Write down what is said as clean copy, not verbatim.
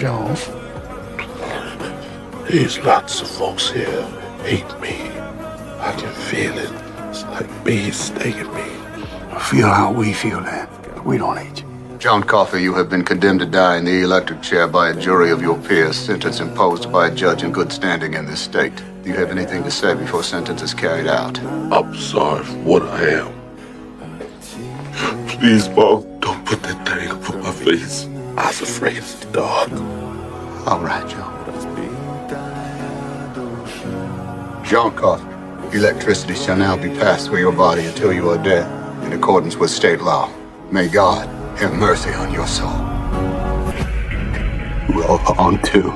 Jones. There's lots of folks here hate me. I can feel it. It's like bees stinging me. Feel how we feel, then. We don't hate you. John Coffey, you have been condemned to die in the electric chair by a jury of your peers, sentence imposed by a judge in good standing in this state. Do you have anything to say before sentence is carried out? I'm sorry for what I am. Please, Paul, don't put that thing up on my face. I was afraid of the dark. All right, John. John Coffey, electricity shall now be passed through your body until you are dead, in accordance with state law. May God have mercy on your soul. Well, on to